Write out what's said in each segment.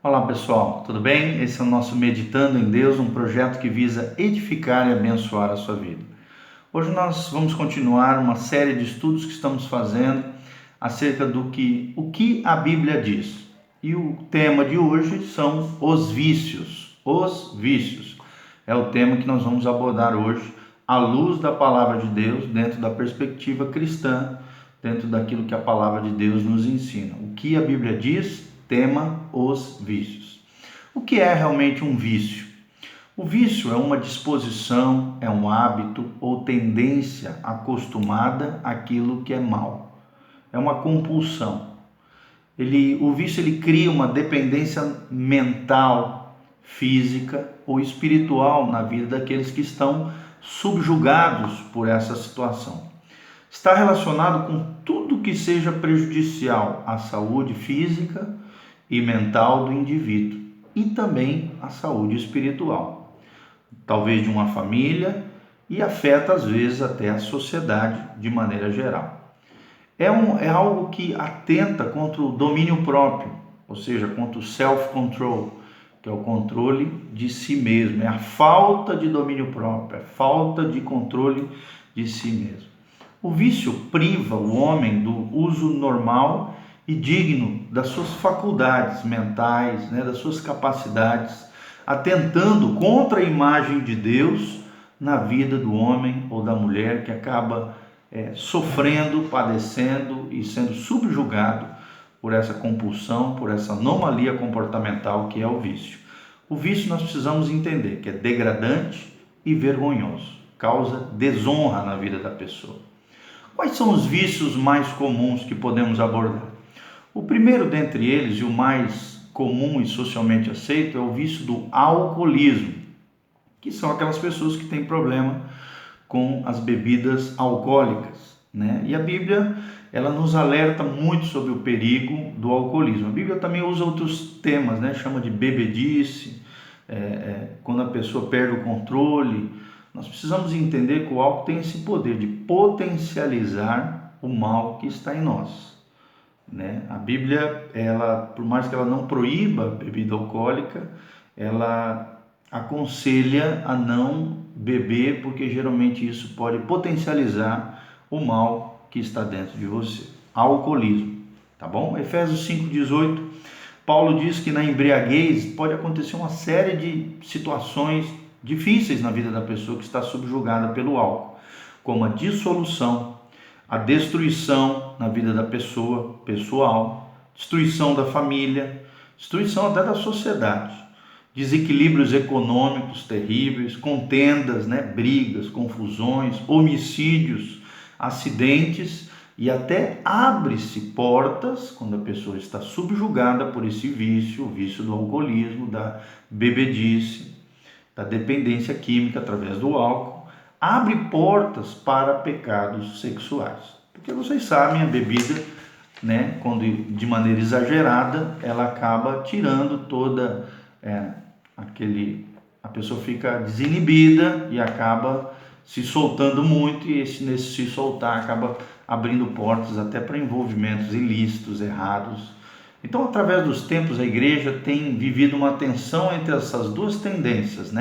Olá pessoal, tudo bem? Esse é o nosso Meditando em Deus, um projeto que visa edificar e abençoar a sua vida. Hoje nós vamos continuar uma série de estudos que estamos fazendo acerca o que a Bíblia diz. E o tema de hoje são os vícios. Os vícios é o tema que nós vamos abordar hoje à luz da palavra de Deus, dentro da perspectiva cristã, dentro daquilo que a palavra de Deus nos ensina. O que a Bíblia diz? Tema os vícios. O que é realmente um vício? O vício é uma disposição, é um hábito ou tendência acostumada àquilo que é mal. É uma compulsão. O vício ele cria uma dependência mental, física ou espiritual na vida daqueles que estão subjugados por essa situação. Está relacionado com tudo que seja prejudicial à saúde física e mental do indivíduo e também à saúde espiritual, talvez de uma família, e afeta às vezes até a sociedade de maneira geral. É algo que atenta contra o domínio próprio, ou seja, contra o self-control, que é o controle de si mesmo, é a falta de domínio próprio, é a falta de controle de si mesmo. O vício priva o homem do uso normal e digno das suas faculdades mentais, das suas capacidades, atentando contra a imagem de Deus na vida do homem ou da mulher que acaba sofrendo, padecendo e sendo subjugado por essa compulsão, por essa anomalia comportamental que é o vício. O vício nós precisamos entender que é degradante e vergonhoso, causa desonra na vida da pessoa. Quais são os vícios mais comuns que podemos abordar? O primeiro dentre eles, e o mais comum e socialmente aceito, é o vício do alcoolismo, que são aquelas pessoas que têm problema com as bebidas alcoólicas, E a Bíblia, ela nos alerta muito sobre o perigo do alcoolismo. A Bíblia também usa outros temas, chama de bebedice, quando a pessoa perde o controle. Nós precisamos entender que o álcool tem esse poder de potencializar o mal que está em nós. A Bíblia, por mais que ela não proíba bebida alcoólica, ela aconselha a não beber, porque geralmente isso pode potencializar o mal que está dentro de você. Alcoolismo, tá bom? Efésios 5,18, Paulo diz que na embriaguez pode acontecer uma série de situações difíceis na vida da pessoa que está subjugada pelo álcool, como a dissolução, a destruição na vida da pessoa, pessoal, destruição da família, destruição até da sociedade, desequilíbrios econômicos terríveis, contendas, brigas, confusões, homicídios, acidentes, e até abre-se portas, quando a pessoa está subjugada por esse vício, o vício do alcoolismo, da bebedice, da dependência química através do álcool, abre portas para pecados sexuais. Porque vocês sabem, a bebida, quando de maneira exagerada, ela acaba tirando toda a pessoa fica desinibida e acaba se soltando muito, e nesse se soltar acaba abrindo portas até para envolvimentos ilícitos, errados. Então, através dos tempos, a igreja tem vivido uma tensão entre essas duas tendências,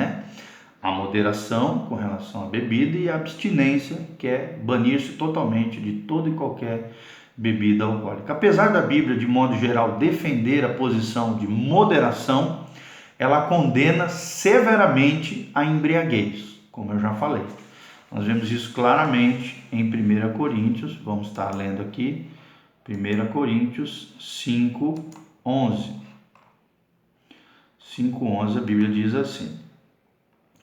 A moderação com relação à bebida e a abstinência, que é banir-se totalmente de toda e qualquer bebida alcoólica. Apesar da Bíblia, de modo geral, defender a posição de moderação, ela condena severamente a embriaguez, como eu já falei. Nós vemos isso claramente em 1 Coríntios, vamos estar lendo aqui, 1 Coríntios 5:11. 5:11, a Bíblia diz assim: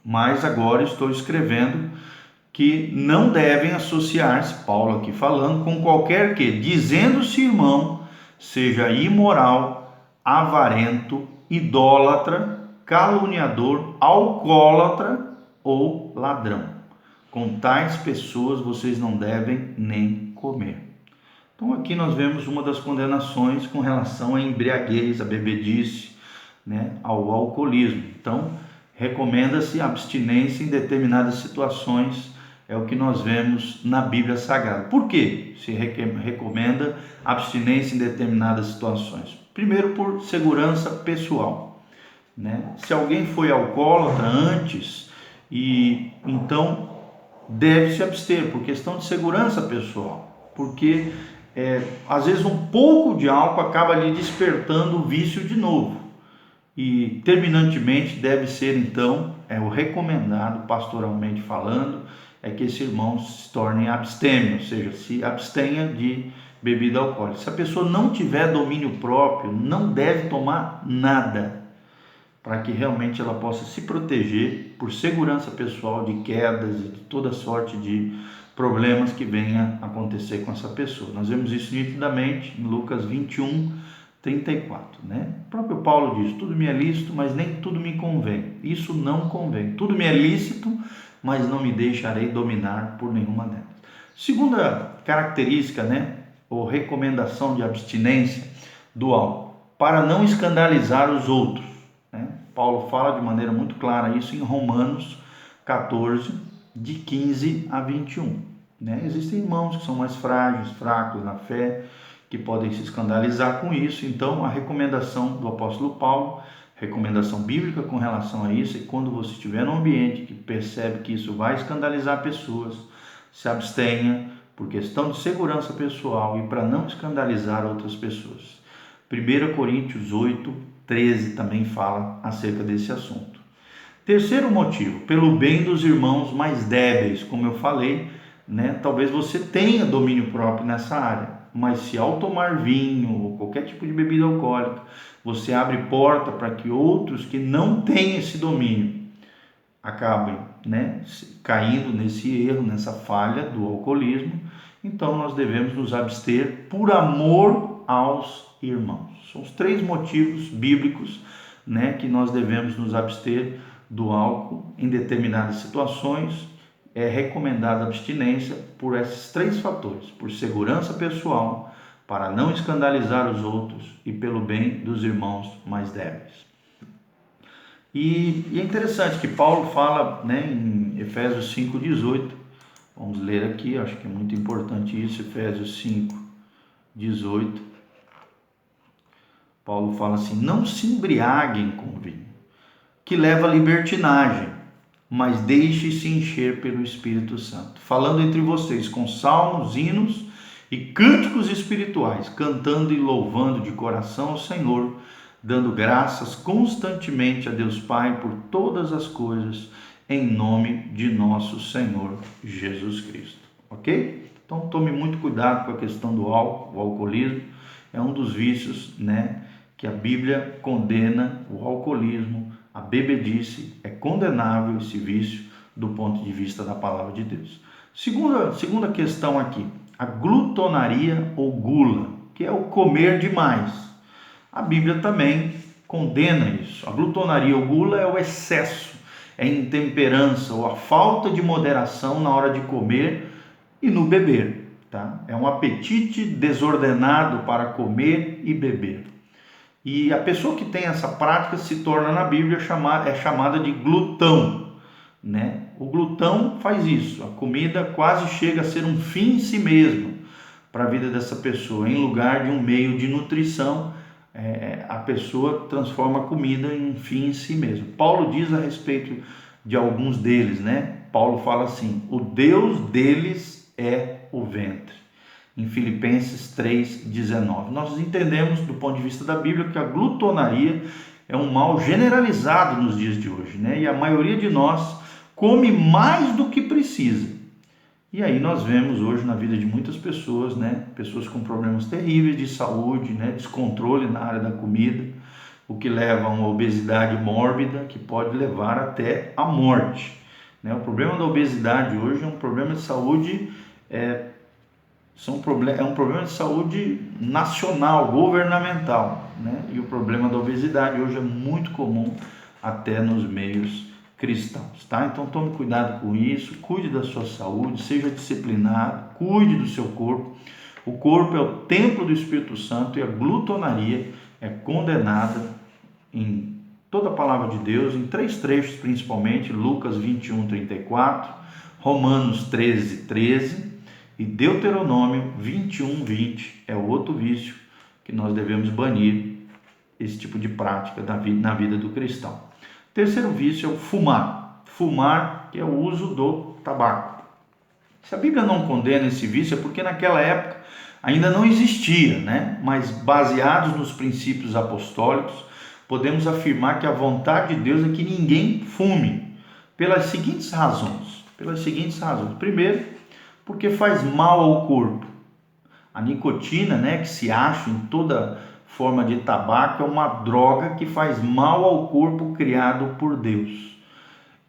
mas agora estou escrevendo que não devem associar-se, Paulo aqui falando, com qualquer que, dizendo-se irmão, seja imoral, avarento, idólatra, caluniador, alcoólatra ou ladrão. Com tais pessoas vocês não devem nem comer. Então aqui nós vemos uma das condenações com relação à embriaguez, à bebedice, ao alcoolismo. Então recomenda-se abstinência em determinadas situações, é o que nós vemos na Bíblia Sagrada. Por que se recomenda abstinência em determinadas situações? Primeiro, por segurança pessoal, né? Se alguém foi alcoólatra antes, e então deve se abster por questão de segurança pessoal, porque às vezes um pouco de álcool acaba lhe despertando o vício de novo. E terminantemente deve ser então, o recomendado pastoralmente falando, é que esse irmão se torne abstêmio, ou seja, se abstenha de bebida alcoólica. Se a pessoa não tiver domínio próprio, não deve tomar nada, para que realmente ela possa se proteger por segurança pessoal de quedas e de toda sorte de problemas que venha acontecer com essa pessoa. Nós vemos isso nitidamente em Lucas 21, 34, né? O próprio Paulo diz: tudo me é lícito, mas nem tudo me convém. Isso não convém. Tudo me é lícito, mas não me deixarei dominar por nenhuma delas. Segunda característica, né, ou recomendação de abstinência do álcool, para não escandalizar os outros, né? Paulo fala de maneira muito clara isso em Romanos 14, de 15 a 21, né? Existem irmãos que são mais frágeis, fracos na fé, que podem se escandalizar com isso. Então, a recomendação do apóstolo Paulo, recomendação bíblica com relação a isso, é quando você estiver num ambiente que percebe que isso vai escandalizar pessoas, se abstenha por questão de segurança pessoal e para não escandalizar outras pessoas. 1 Coríntios 8, 13 também fala acerca desse assunto. Terceiro motivo, pelo bem dos irmãos mais débeis. Como eu falei, né, talvez você tenha domínio próprio nessa área, mas se ao tomar vinho ou qualquer tipo de bebida alcoólica, você abre porta para que outros que não têm esse domínio acabem, né, caindo nesse erro, nessa falha do alcoolismo, então nós devemos nos abster por amor aos irmãos. São os 3 motivos bíblicos, né, que nós devemos nos abster do álcool em determinadas situações. É recomendada a abstinência por esses 3 fatores: por segurança pessoal, para não escandalizar os outros e pelo bem dos irmãos mais débeis. E é interessante que Paulo fala, né, em Efésios 5,18, vamos ler aqui, acho que é muito importante isso, Efésios 5,18, Paulo fala assim: não se embriaguem com vinho, que leva à libertinagem, mas deixe-se encher pelo Espírito Santo, falando entre vocês com salmos, hinos e cânticos espirituais, cantando e louvando de coração ao Senhor, dando graças constantemente a Deus Pai por todas as coisas, em nome de nosso Senhor Jesus Cristo. Ok? Então tome muito cuidado com a questão do álcool. O alcoolismo é um dos vícios, né, que a Bíblia condena. O alcoolismo, a bebedice, é condenável esse vício do ponto de vista da palavra de Deus. Segunda questão aqui, a glutonaria ou gula, que é o comer demais. A Bíblia também condena isso. A glutonaria ou gula é o excesso, é a intemperança ou a falta de moderação na hora de comer e no beber, tá? É um apetite desordenado para comer e beber. E a pessoa que tem essa prática se torna, na Bíblia, chamada de glutão, né? O glutão faz isso. A comida quase chega a ser um fim em si mesmo para a vida dessa pessoa. Em lugar de um meio de nutrição, a pessoa transforma a comida em um fim em si mesmo. Paulo diz a respeito de alguns deles, né? Paulo fala assim: o Deus deles é o ventre. Em Filipenses 3,19. Nós entendemos, do ponto de vista da Bíblia, que a glutonaria é um mal generalizado nos dias de hoje, né? E a maioria de nós come mais do que precisa. E aí nós vemos hoje na vida de muitas pessoas, né, pessoas com problemas terríveis de saúde, né, descontrole na área da comida, o que leva a uma obesidade mórbida que pode levar até a morte, né? O problema da obesidade hoje é um problema de saúde, é um problema de saúde nacional, governamental, né? E o problema da obesidade hoje é muito comum até nos meios cristãos, tá? Então tome cuidado com isso, cuide da sua saúde, seja disciplinado, cuide do seu corpo. O corpo é o templo do Espírito Santo e a glutonaria é condenada em toda a palavra de Deus, em 3 trechos principalmente: Lucas 21, 34, Romanos 13, 13 e Deuteronômio 21, 20. É outro vício que nós devemos banir esse tipo de prática na vida do cristão. Terceiro vício é o fumar. Fumar, que é o uso do tabaco. Se a Bíblia não condena esse vício, é porque naquela época ainda não existia, né? Mas baseados nos princípios apostólicos, podemos afirmar que a vontade de Deus é que ninguém fume, pelas seguintes razões. Primeiro, porque faz mal ao corpo. A nicotina, né, que se acha em toda forma de tabaco, é uma droga que faz mal ao corpo criado por Deus.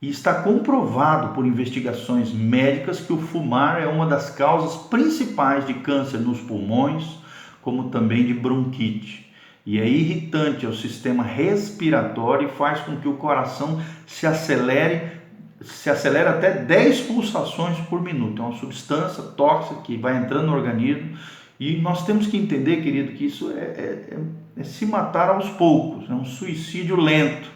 E está comprovado por investigações médicas que o fumar é uma das causas principais de câncer nos pulmões, como também de bronquite. E é irritante ao sistema respiratório e faz com que o coração se acelere até 10 pulsações por minuto. É uma substância tóxica que vai entrando no organismo e nós temos que entender, querido, que isso é se matar aos poucos, é um suicídio lento.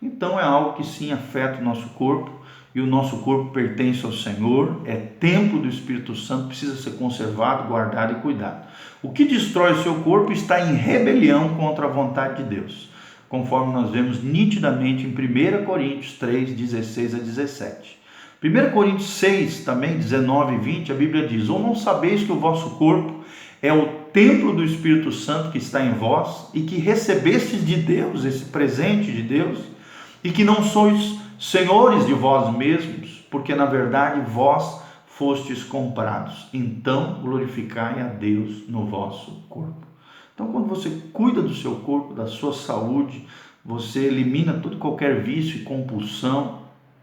Então é algo que sim afeta o nosso corpo e o nosso corpo pertence ao Senhor, é templo do Espírito Santo, precisa ser conservado, guardado e cuidado. O que destrói o seu corpo está em rebelião contra a vontade de Deus, conforme nós vemos nitidamente em 1 Coríntios 3, 16 a 17. 1 Coríntios 6, também 19 e 20, a Bíblia diz: ou não sabeis que o vosso corpo é o templo do Espírito Santo que está em vós e que recebestes de Deus, esse presente de Deus, e que não sois senhores de vós mesmos, porque na verdade vós fostes comprados. Então glorificai a Deus no vosso corpo. Então, quando você cuida do seu corpo, da sua saúde, você elimina todo qualquer vício e compulsão,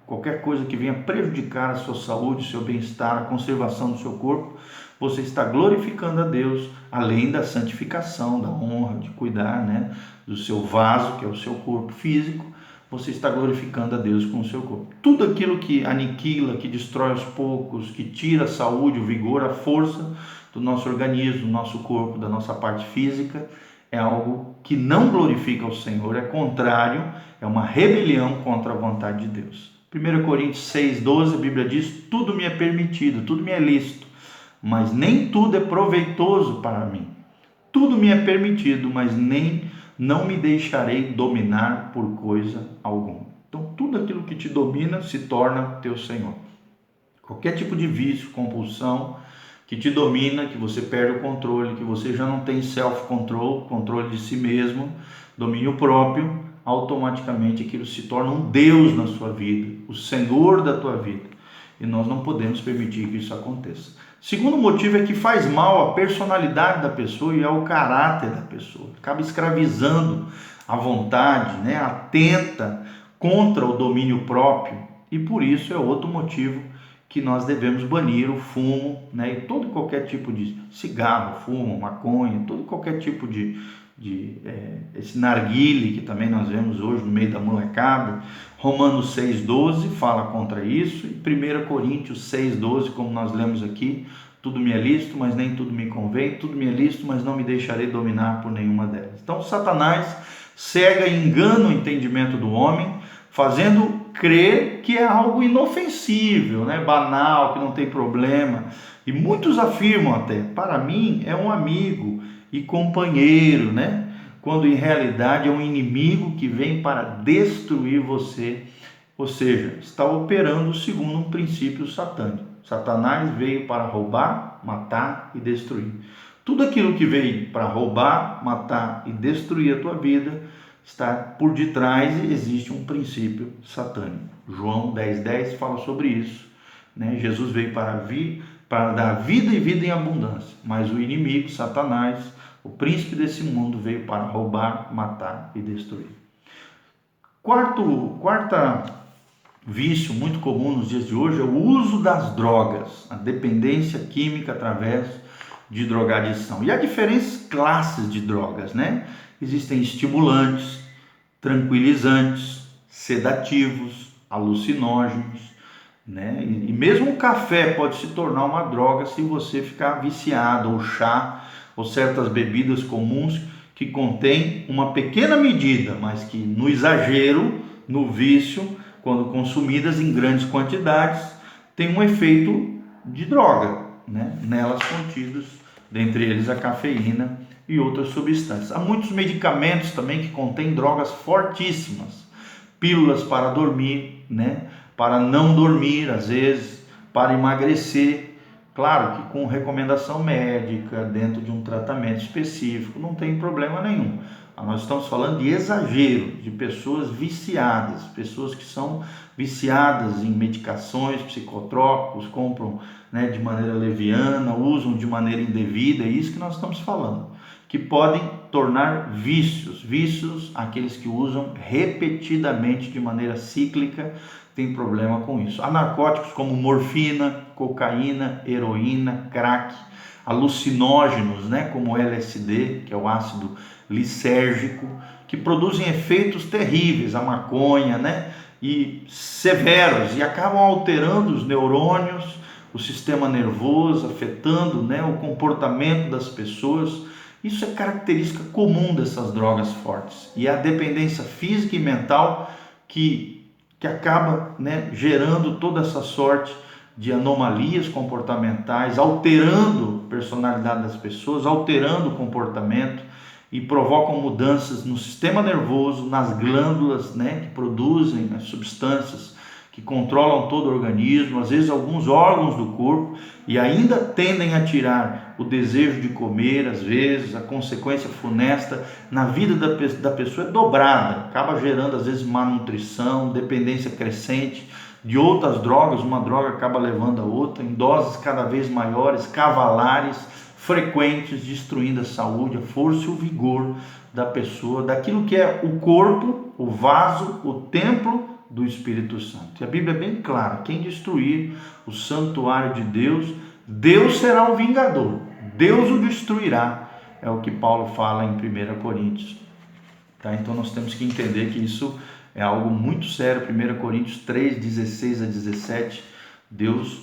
qualquer coisa que venha prejudicar a sua saúde, o seu bem-estar, a conservação do seu corpo, você está glorificando a Deus, além da santificação, da honra, de cuidar, né, do seu vaso, que é o seu corpo físico. Você está glorificando a Deus com o seu corpo. Tudo aquilo que aniquila, que destrói aos poucos, que tira a saúde, o vigor, a força do nosso organismo, do nosso corpo, da nossa parte física, é algo que não glorifica ao Senhor, é contrário, é uma rebelião contra a vontade de Deus. 1 Coríntios 6,12, a Bíblia diz: tudo me é permitido, tudo me é lícito, mas nem tudo é proveitoso para mim. Tudo me é permitido, mas não me deixarei dominar por coisa alguma. Então, tudo aquilo que te domina se torna teu Senhor. Qualquer tipo de vício, compulsão que te domina, que você perde o controle, que você já não tem self-control, controle de si mesmo, domínio próprio, automaticamente aquilo se torna um Deus na sua vida, o Senhor da tua vida. E nós não podemos permitir que isso aconteça. Segundo motivo é que faz mal à personalidade da pessoa e ao caráter da pessoa. Acaba escravizando a vontade, né? Atenta contra o domínio próprio. E por isso é outro motivo que nós devemos banir o fumo, né? E todo qualquer tipo de cigarro, fumo, maconha, todo qualquer tipo de esse narguile que também nós vemos hoje no meio da molecada. Romanos 6,12 fala contra isso, e 1 Coríntios 6,12, como nós lemos aqui: tudo me é lícito, mas nem tudo me convém, tudo me é lícito, mas não me deixarei dominar por nenhuma delas. Então Satanás cega e engana o entendimento do homem, fazendo crer que é algo inofensível, né? Banal, que não tem problema, e muitos afirmam até: para mim é um amigo e companheiro, né? Quando em realidade é um inimigo que vem para destruir você, ou seja, está operando segundo um princípio satânico. Satanás veio para roubar, matar e destruir. Tudo aquilo que veio para roubar, matar e destruir a tua vida, está por detrás e existe um princípio satânico. João 10,10 fala sobre isso, né? Jesus veio para dar vida e vida em abundância, mas o inimigo, Satanás, o príncipe desse mundo, veio para roubar, matar e destruir. Quarta vício muito comum nos dias de hoje é o uso das drogas, a dependência química através de drogadição. E há diferentes classes de drogas, né? Existem estimulantes, tranquilizantes, sedativos, alucinógenos, né? E mesmo o café pode se tornar uma droga se você ficar viciado, ou chá, ou certas bebidas comuns que contêm uma pequena medida, mas que no exagero, no vício, quando consumidas em grandes quantidades, tem um efeito de droga, né? Nelas contidos, dentre eles a cafeína e outras substâncias. Há muitos medicamentos também que contêm drogas fortíssimas, pílulas para dormir, né? Para não dormir, às vezes, para emagrecer. Claro que com recomendação médica, dentro de um tratamento específico, não tem problema nenhum. Nós estamos falando de exagero, de pessoas viciadas, pessoas que são viciadas em medicações, psicotrópicos, compram, né, de maneira leviana, usam de maneira indevida, é isso que nós estamos falando, que podem tornar vícios aqueles que usam repetidamente de maneira cíclica, tem problema com isso. Há narcóticos como morfina, cocaína, heroína, crack, alucinógenos, né, como LSD, que é o ácido lisérgico, que produzem efeitos terríveis, a maconha, né, e severos, e acabam alterando os neurônios, o sistema nervoso, afetando, né, o comportamento das pessoas. Isso é característica comum dessas drogas fortes, e é a dependência física e mental que acaba, né, gerando toda essa sorte de anomalias comportamentais, alterando a personalidade das pessoas, alterando o comportamento, e provocam mudanças no sistema nervoso, nas glândulas, né, que produzem as substâncias que controlam todo o organismo, às vezes alguns órgãos do corpo, e ainda tendem a tirar o desejo de comer, às vezes, a consequência funesta na vida da pessoa é dobrada, acaba gerando às vezes má nutrição, dependência crescente de outras drogas, uma droga acaba levando a outra, em doses cada vez maiores, cavalares, frequentes, destruindo a saúde, a força e o vigor da pessoa, daquilo que é o corpo, o vaso, o templo do Espírito Santo. E a Bíblia é bem clara: quem destruir o santuário de Deus, Deus será o vingador, Deus o destruirá, é o que Paulo fala em 1 Coríntios. Tá? Então nós temos que entender que isso é algo muito sério. 1 Coríntios 3, 16 a 17, Deus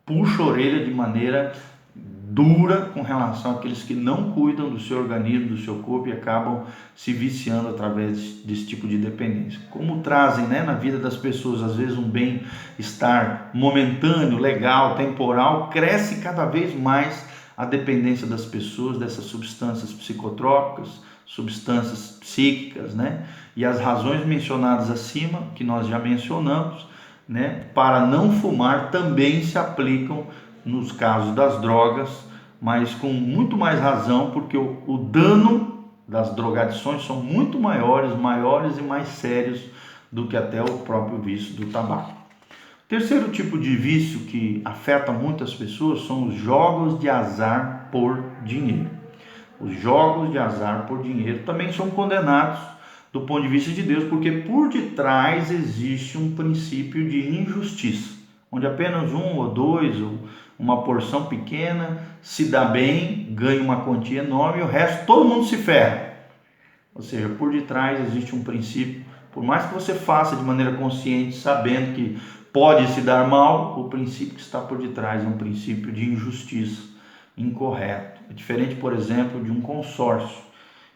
puxa a orelha de maneira dura com relação àqueles que não cuidam do seu organismo, do seu corpo, e acabam se viciando através desse tipo de dependência. Como trazem, né, na vida das pessoas, às vezes, um bem-estar momentâneo, legal, temporal, cresce cada vez mais a dependência das pessoas dessas substâncias psicotrópicas, substâncias psíquicas, né? E as razões mencionadas acima, que nós já mencionamos, né, para não fumar, também se aplicam nos casos das drogas, mas com muito mais razão, porque o dano das drogadições são muito maiores e mais sérios do que até o próprio vício do tabaco. Terceiro tipo de vício que afeta muitas pessoas são os jogos de azar por dinheiro. Os jogos de azar por dinheiro também são condenados do ponto de vista de Deus, porque por detrás existe um princípio de injustiça, onde apenas um ou dois, ou uma porção pequena, se dá bem, ganha uma quantia enorme, e o resto todo mundo se ferra. Ou seja, por detrás existe um princípio, por mais que você faça de maneira consciente, sabendo que pode se dar mal, o princípio que está por detrás é um princípio de injustiça, incorreto. É diferente, por exemplo, de um consórcio,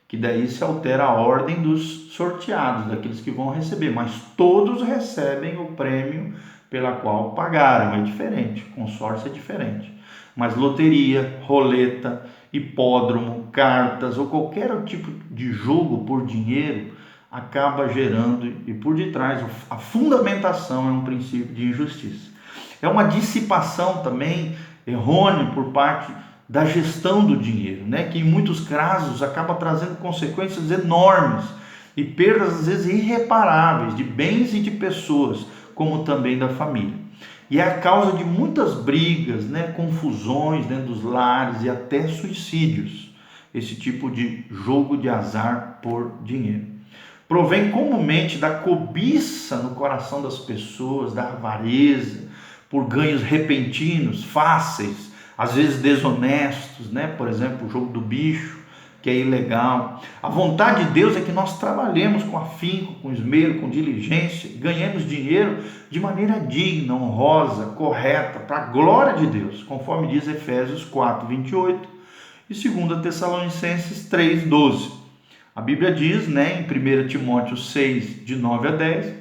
que daí se altera a ordem dos sorteados, daqueles que vão receber, mas todos recebem o prêmio pela qual pagaram. É diferente, consórcio é diferente. Mas loteria, roleta, hipódromo, cartas ou qualquer tipo de jogo por dinheiro acaba gerando, e por detrás a fundamentação é um princípio de injustiça. É uma dissipação também errônea por parte da gestão do dinheiro, né? Que em muitos casos acaba trazendo consequências enormes e perdas às vezes irreparáveis de bens e de pessoas, como também da família. E é a causa de muitas brigas, né, confusões dentro dos lares e até suicídios, esse tipo de jogo de azar por dinheiro. Provém comumente da cobiça no coração das pessoas, da avareza, por ganhos repentinos, fáceis, às vezes desonestos, né? Por exemplo, o jogo do bicho, que é ilegal. A vontade de Deus é que nós trabalhemos com afinco, com esmero, com diligência, ganhemos dinheiro de maneira digna, honrosa, correta, para a glória de Deus, conforme diz Efésios 4, 28 e 2 Tessalonicenses 3, 12. A Bíblia diz, né, em 1 Timóteo 6, de 9 a 10,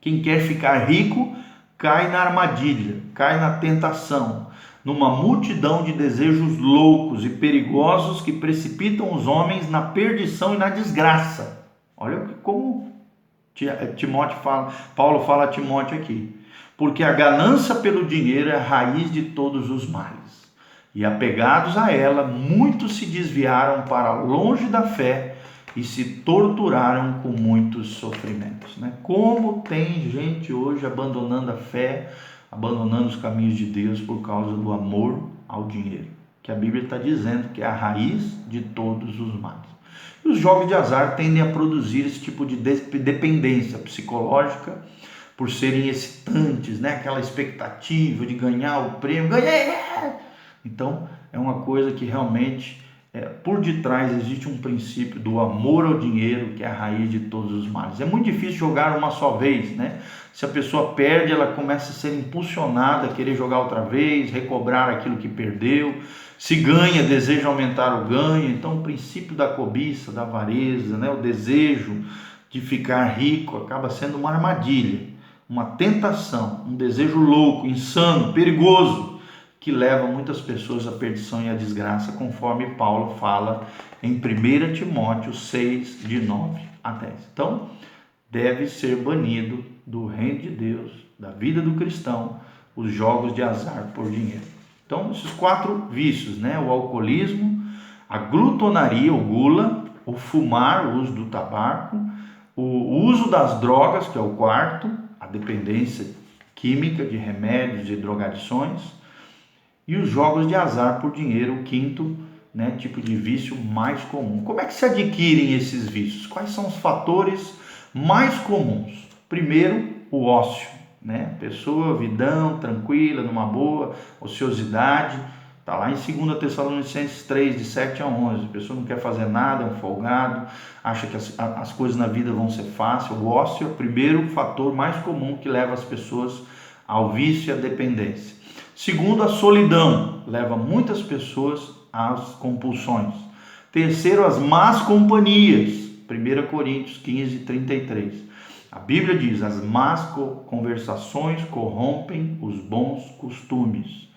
quem quer ficar rico cai na armadilha, cai na tentação, numa multidão de desejos loucos e perigosos que precipitam os homens na perdição e na desgraça. Olha como Paulo fala a Timóteo aqui. Porque a ganância pelo dinheiro é a raiz de todos os males. E apegados a ela, muitos se desviaram para longe da fé e se torturaram com muitos sofrimentos. Como tem gente hoje abandonando a fé, abandonando os caminhos de Deus por causa do amor ao dinheiro, que a Bíblia está dizendo que é a raiz de todos os males. E os jogos de azar tendem a produzir esse tipo de dependência psicológica, por serem excitantes, aquela expectativa de ganhar o prêmio, Então, é uma coisa que realmente, por detrás existe um princípio do amor ao dinheiro, que é a raiz de todos os males. É muito difícil jogar uma só vez, Se a pessoa perde, ela começa a ser impulsionada a querer jogar outra vez, recobrar aquilo que perdeu. Se ganha, deseja aumentar o ganho. Então, o princípio da cobiça, da avareza, o desejo de ficar rico acaba sendo uma armadilha, uma tentação, um desejo louco, insano, perigoso, que leva muitas pessoas à perdição e à desgraça, conforme Paulo fala em 1 Timóteo 6, de 9 a 10. Então, deve ser banido do reino de Deus, da vida do cristão, os jogos de azar por dinheiro. Então, esses 4 vícios, o alcoolismo, a glutonaria, o gula, o fumar, o uso do tabaco, o uso das drogas, que é o 4º, a dependência química de remédios e drogadições, e os jogos de azar por dinheiro, o 5º, tipo de vício mais comum. Como é que se adquirem esses vícios? Quais são os fatores mais comuns? Primeiro, o ócio, Pessoa, vidão, tranquila, numa boa, ociosidade. Está lá em 2 Tessalonicenses 3, de 7 a 11. A pessoa não quer fazer nada, é um folgado, acha que as coisas na vida vão ser fáceis. O ócio é o primeiro fator mais comum que leva as pessoas ao vício e à dependência. Segundo, a solidão leva muitas pessoas às compulsões. Terceiro, as más companhias. 1 Coríntios 15, 33. A Bíblia diz: as más conversações corrompem os bons costumes.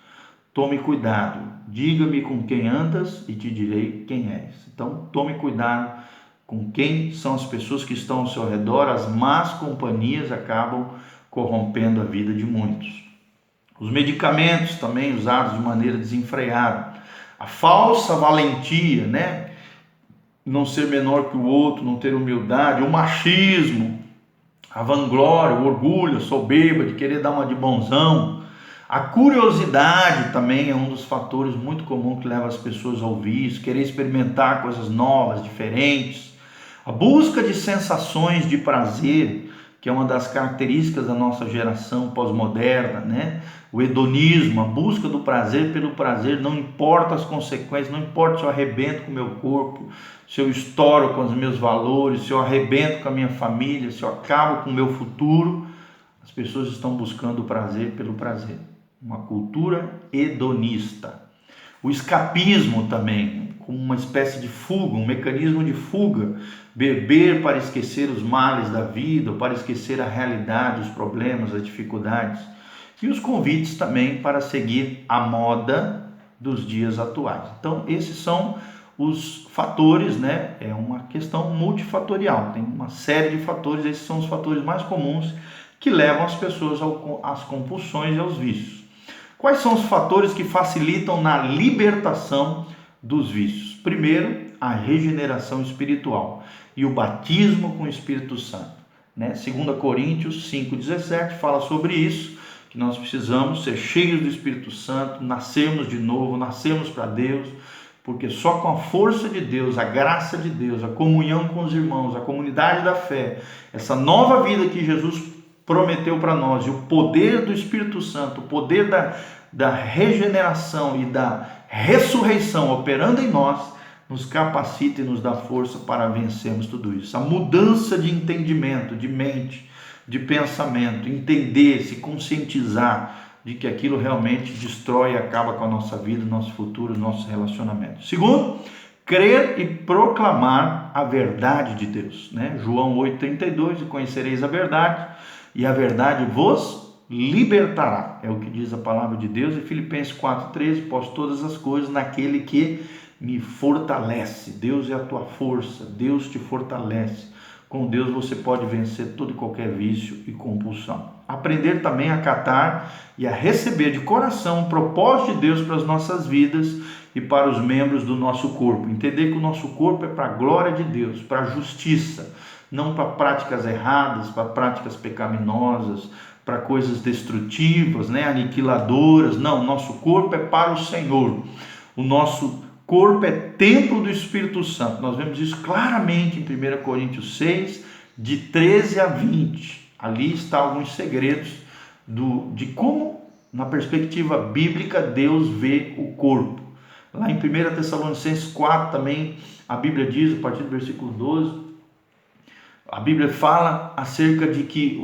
Tome cuidado, diga-me com quem andas e te direi quem és. Então, tome cuidado com quem são as pessoas que estão ao seu redor. As más companhias acabam corrompendo a vida de muitos. Os medicamentos também usados de maneira desenfreada. A falsa valentia, Não ser menor que o outro, não ter humildade, o machismo, a vanglória, o orgulho, a soberba de querer dar uma de bonzão. A curiosidade também é um dos fatores muito comuns que leva as pessoas ao vício, querer experimentar coisas novas, diferentes. A busca de sensações de prazer, que é uma das características da nossa geração pós-moderna, O hedonismo, a busca do prazer pelo prazer, não importa as consequências, não importa se eu arrebento com o meu corpo, se eu estouro com os meus valores, se eu arrebento com a minha família, se eu acabo com o meu futuro. As pessoas estão buscando o prazer pelo prazer. Uma cultura hedonista. O escapismo também, como uma espécie de fuga, um mecanismo de fuga. Beber para esquecer os males da vida, ou para esquecer a realidade, os problemas, as dificuldades. E os convites também para seguir a moda dos dias atuais. Então, esses são os fatores, É uma questão multifatorial. Tem uma série de fatores, esses são os fatores mais comuns que levam as pessoas às compulsões e aos vícios. Quais são os fatores que facilitam na libertação dos vícios? Primeiro, a regeneração espiritual e o batismo com o Espírito Santo. 2 Coríntios 5,17 fala sobre isso, que nós precisamos ser cheios do Espírito Santo, nascermos de novo, nascermos para Deus, porque só com a força de Deus, a graça de Deus, a comunhão com os irmãos, a comunidade da fé, essa nova vida que Jesus prometeu para nós, e o poder do Espírito Santo, o poder da regeneração e da ressurreição operando em nós, nos capacita e nos dá força para vencermos tudo isso. A mudança de entendimento, de mente, de pensamento, entender, se conscientizar de que aquilo realmente destrói e acaba com a nossa vida, nosso futuro, nossos relacionamentos. Segundo, crer e proclamar a verdade de Deus. João 8,32, e conhecereis a verdade vos libertará. É o que diz a palavra de Deus. E Filipenses 4,13, posso todas as coisas naquele que me fortalece. Deus é a tua força, Deus te fortalece. Com Deus você pode vencer todo e qualquer vício e compulsão. Aprender também a acatar e a receber de coração o propósito de Deus para as nossas vidas e para os membros do nosso corpo. Entender que o nosso corpo é para a glória de Deus, para a justiça, não para práticas erradas, para práticas pecaminosas, para coisas destrutivas, aniquiladoras. Não, nosso corpo é para o Senhor. O nosso corpo é templo do Espírito Santo. Nós vemos isso claramente em 1 Coríntios 6, de 13 a 20. Ali está alguns segredos de como, na perspectiva bíblica, Deus vê o corpo. Lá em 1 Tessalonicenses 4 também, a Bíblia diz, a partir do versículo 12, a Bíblia fala acerca de que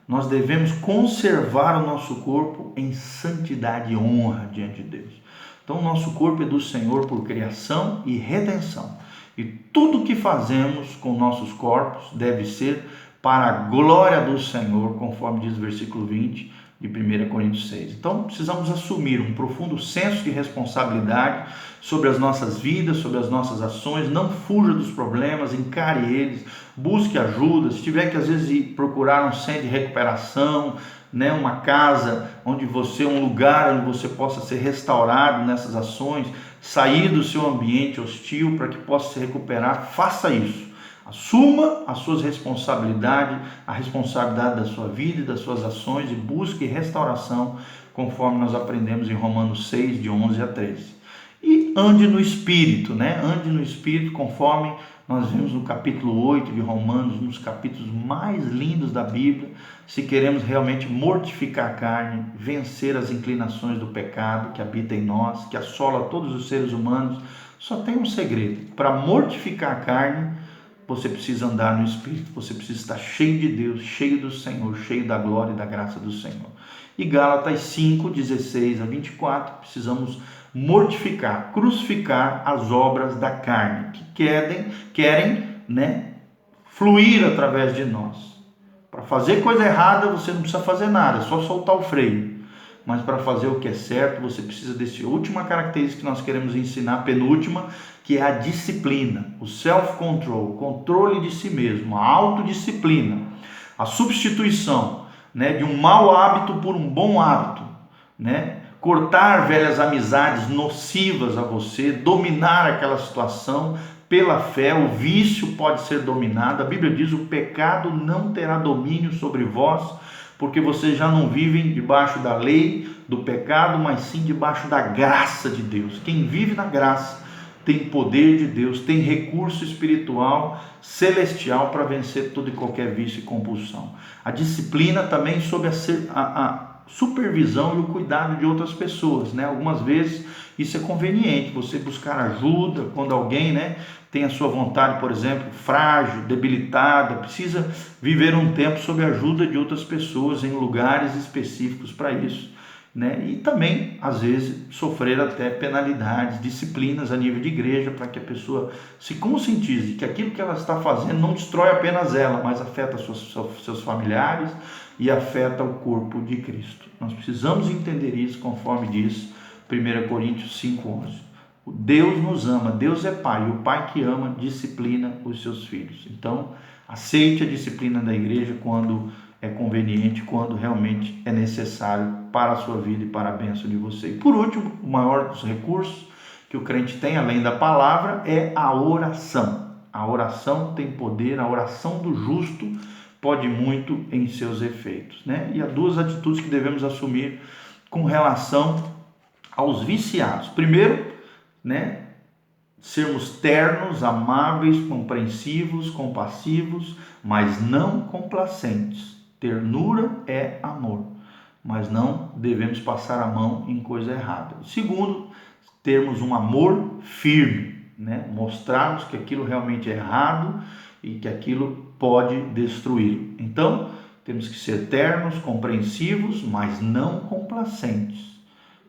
nós devemos conservar o nosso corpo em santidade e honra diante de Deus. Então, o nosso corpo é do Senhor por criação e redenção. E tudo que fazemos com nossos corpos deve ser para a glória do Senhor, conforme diz o versículo 20 de 1 Coríntios 6. Então, precisamos assumir um profundo senso de responsabilidade sobre as nossas vidas, sobre as nossas ações. Não fuja dos problemas, encare eles, busque ajuda. Se tiver que, às vezes, ir procurar um centro de recuperação, uma casa um lugar onde você possa ser restaurado nessas ações, sair do seu ambiente hostil para que possa se recuperar, faça isso. Assuma as suas responsabilidades, a responsabilidade da sua vida e das suas ações, e busque restauração, conforme nós aprendemos em Romanos 6, de 11 a 13. E ande no Espírito, Ande no Espírito, conforme nós vimos no capítulo 8 de Romanos, um dos capítulos mais lindos da Bíblia. Se queremos realmente mortificar a carne, vencer as inclinações do pecado que habita em nós, que assola todos os seres humanos, só tem um segredo. Para mortificar a carne, você precisa andar no Espírito, você precisa estar cheio de Deus, cheio do Senhor, cheio da glória e da graça do Senhor. E Gálatas 5, 16 a 24, precisamos mortificar, crucificar as obras da carne, que querem fluir através de nós. Para fazer coisa errada, você não precisa fazer nada, é só soltar o freio. Mas para fazer o que é certo, você precisa dessa última característica que nós queremos ensinar, penúltima, que é a disciplina, o self-control, o controle de si mesmo, a autodisciplina, a substituição de um mau hábito por um bom hábito, cortar velhas amizades nocivas a você, dominar aquela situação pela fé. O vício pode ser dominado. A Bíblia diz: o pecado não terá domínio sobre vós, porque vocês já não vivem debaixo da lei do pecado, mas sim debaixo da graça de Deus. Quem vive na graça tem poder de Deus, tem recurso espiritual, celestial, para vencer todo e qualquer vício e compulsão. A disciplina também sob a supervisão e o cuidado de outras pessoas, Algumas vezes isso é conveniente, você buscar ajuda quando alguém, tem a sua vontade, por exemplo, frágil, debilitada, precisa viver um tempo sob a ajuda de outras pessoas em lugares específicos para isso, E também, às vezes, sofrer até penalidades, disciplinas a nível de igreja, para que a pessoa se conscientize que aquilo que ela está fazendo não destrói apenas ela, mas afeta seus familiares e afeta o corpo de Cristo. Nós precisamos entender isso, conforme diz 1 Coríntios 5:11. Deus nos ama, Deus é Pai, e o Pai que ama disciplina os seus filhos. Então, aceite a disciplina da igreja quando é conveniente, quando realmente é necessário para a sua vida e para a bênção de você. E por último, o maior dos recursos que o crente tem, além da palavra, é a oração. A oração tem poder, a oração do justo pode muito em seus efeitos, E há duas atitudes que devemos assumir com relação aos viciados. Primeiro, sermos ternos, amáveis, compreensivos, compassivos, mas não complacentes. Ternura é amor, mas não devemos passar a mão em coisa errada. Segundo, termos um amor firme, mostrarmos que aquilo realmente é errado e que aquilo pode destruir. Então, temos que ser ternos, compreensivos, mas não complacentes.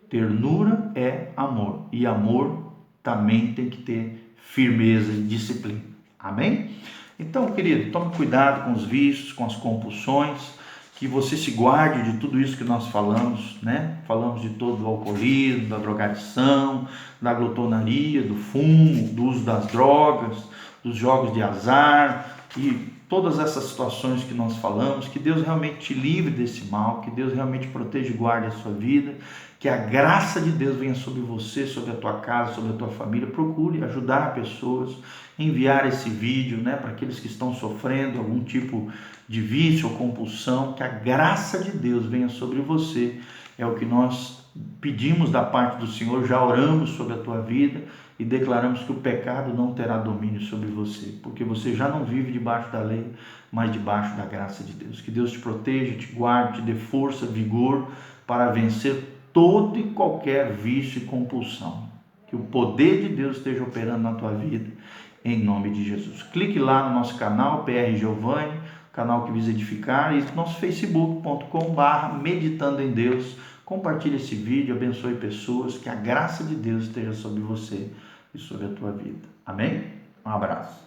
Ternura é amor, e amor também tem que ter firmeza e disciplina. Amém? Então, querido, tome cuidado com os vícios, com as compulsões. que você se guarde de tudo isso que nós falamos, né? Falamos de todo o alcoolismo, da drogadição, da glutonaria, do fumo, do uso das drogas, dos jogos de azar e todas essas situações que nós falamos. Que Deus realmente te livre desse mal, que Deus realmente proteja e guarde a sua vida, que a graça de Deus venha sobre você, sobre a tua casa, sobre a tua família. Procure ajudar pessoas, enviar esse vídeo, né, para aqueles que estão sofrendo algum tipo de vício ou compulsão. Que a graça de Deus venha sobre você, é o que nós pedimos da parte do Senhor. Já oramos sobre a tua vida e declaramos que o pecado não terá domínio sobre você, porque você já não vive debaixo da lei, mas debaixo da graça de Deus. Que Deus te proteja, te guarde, te dê força, vigor para vencer todo e qualquer vício e compulsão. Que o poder de Deus esteja operando na tua vida, em nome de Jesus. Clique lá no nosso canal, PR Giovanni, canal que visa edificar, e nosso facebook.com/meditando em Deus. Compartilhe esse vídeo, abençoe pessoas, que a graça de Deus esteja sobre você e sobre a tua vida. Amém? Um abraço.